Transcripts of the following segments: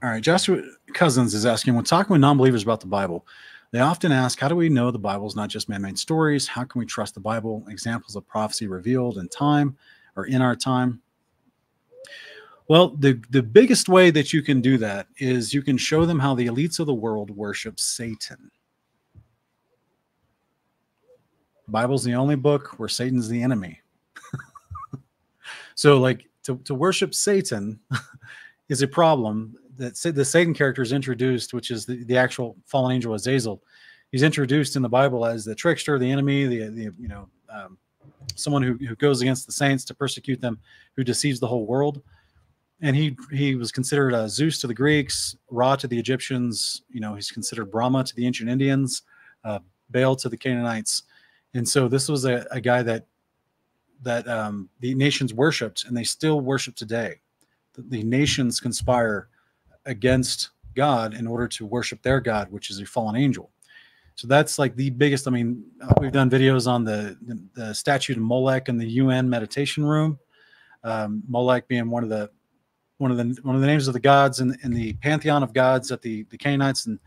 All right. Joshua Cousins is asking, when talking with non-believers about the Bible, they often ask, how do we know the Bible is not just man-made stories? How can we trust the Bible? Examples of prophecy revealed in time or in our time. Well, the biggest way that you can do that is you can show them how the elites of the world worship Satan. The Bible's the only book where Satan's the enemy. So like to worship Satan is a problem. That the Satan character is introduced, which is the actual fallen angel Azazel. He's introduced in the Bible as the trickster, the enemy, someone who goes against the saints to persecute them, who deceives the whole world. And he was considered Zeus to the Greeks, Ra to the Egyptians. He's considered Brahma to the ancient Indians, Baal to the Canaanites. And so this was a guy that the nations worshipped, and they still worship today. The nations conspire against God in order to worship their God, which is a fallen angel. So that's like the biggest. I mean, we've done videos on the statue of Molech in the UN meditation room. Molech being one of the names of the gods in the pantheon of gods that the Canaanites and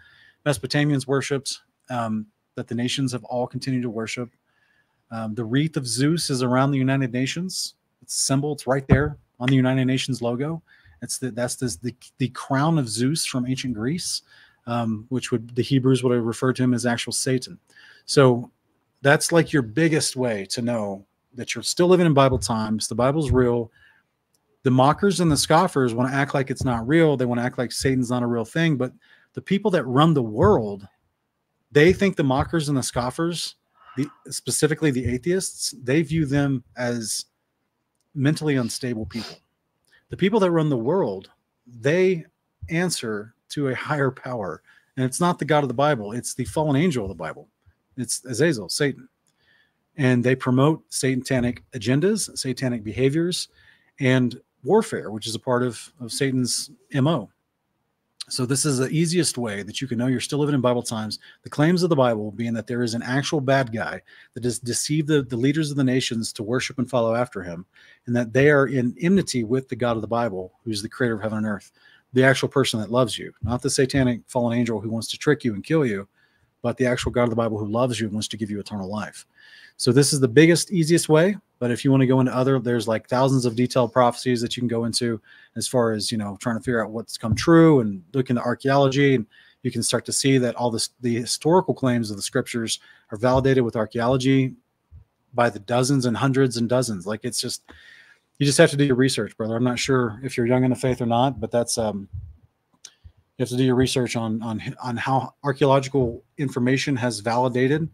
Mesopotamians worshipped, that the nations have all continued to worship. The wreath of Zeus is around the United Nations. It's a symbol. It's right there on the United Nations logo. That's the crown of Zeus from ancient Greece, which the Hebrews would have referred to him as actual Satan. So that's like your biggest way to know that you're still living in Bible times. The Bible's real. The mockers and the scoffers want to act like it's not real. They want to act like Satan's not a real thing. But the people that run the world, they think the mockers and the scoffers, specifically the atheists, they view them as mentally unstable people. The people that run the world, they answer to a higher power. And it's not the God of the Bible. It's the fallen angel of the Bible. It's Azazel, Satan. And they promote satanic agendas, satanic behaviors, and warfare, which is a part of Satan's MO. So this is the easiest way that you can know you're still living in Bible times. The claims of the Bible being that there is an actual bad guy that has deceived the leaders of the nations to worship and follow after him, and that they are in enmity with the God of the Bible, who's the creator of heaven and earth, the actual person that loves you, not the satanic fallen angel who wants to trick you and kill you, but the actual God of the Bible who loves you and wants to give you eternal life. So this is the biggest, easiest way. But if you want to go into there's like thousands of detailed prophecies that you can go into as far as, trying to figure out what's come true and look into archaeology. And you can start to see that all the historical claims of the scriptures are validated with archaeology by the dozens and hundreds and dozens. Like you just have to do your research, brother. I'm not sure if you're young in the faith or not, but that's, you have to do your research on how archaeological information has validated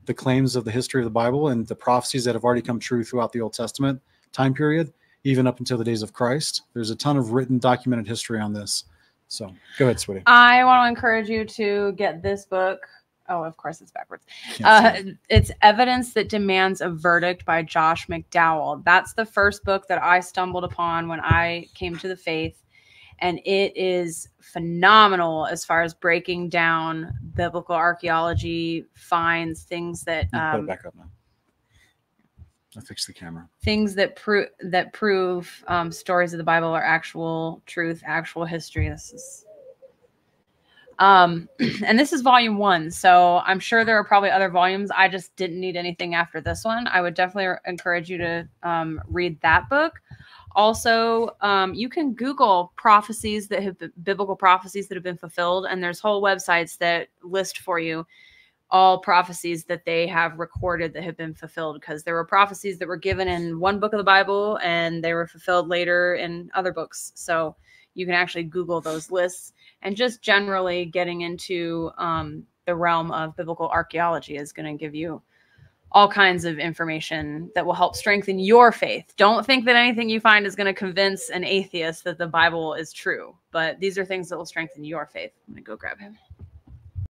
the claims of the history of the Bible and the prophecies that have already come true throughout the Old Testament time period, even up until the days of Christ. There's a ton of written, documented history on this. So go ahead, sweetie. I want to encourage you to get this book. Oh, of course, it's backwards. It's Evidence That Demands a Verdict by Josh McDowell. That's the first book that I stumbled upon when I came to the faith. And it is phenomenal as far as breaking down biblical archaeology finds, things that put it back up now. I fixed the camera. Things that prove stories of the Bible are actual truth, actual history. This is and this is volume 1, so I'm sure there are probably other volumes. I just didn't need anything after this one. I would definitely encourage you to read that book. Also, you can Google prophecies that have been, biblical prophecies that have been fulfilled, and there's whole websites that list for you all prophecies that they have recorded that have been fulfilled, because there were prophecies that were given in one book of the Bible and they were fulfilled later in other books. So you can actually Google those lists, and just generally getting into the realm of biblical archaeology is going to give you all kinds of information that will help strengthen your faith. Don't think that anything you find is going to convince an atheist that the Bible is true, but these are things that will strengthen your faith. I'm going to go grab him.